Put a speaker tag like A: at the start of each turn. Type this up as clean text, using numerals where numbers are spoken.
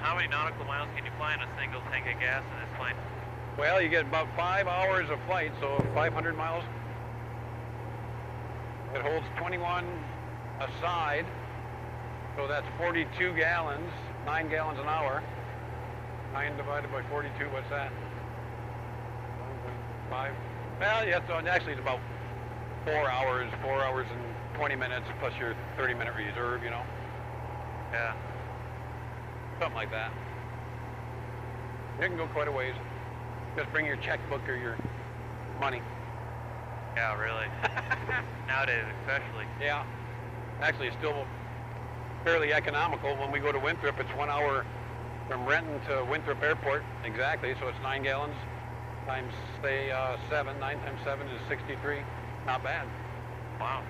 A: how many nautical miles can you fly in a single tank of gas in this plane?
B: Well, you get about 5 hours of flight, so 500 miles. It holds 21 a side, so that's 42 gallons, 9 gallons an hour. 9 divided by 42, what's that? 1.5. Well, yeah, so actually it's about 4 hours and 20 minutes plus your 30-minute reserve, you know.
A: Yeah.
B: Something like that. You can go quite a ways. Just bring your checkbook or your money.
A: Yeah, really. Nowadays, especially.
B: Yeah. Actually, it's still fairly economical. When we go to Winthrop, it's 1 hour from Renton to Winthrop Airport, exactly. So it's 9 gallons times, say, 7. 9 times 7 is 63. Not bad.
A: Wow.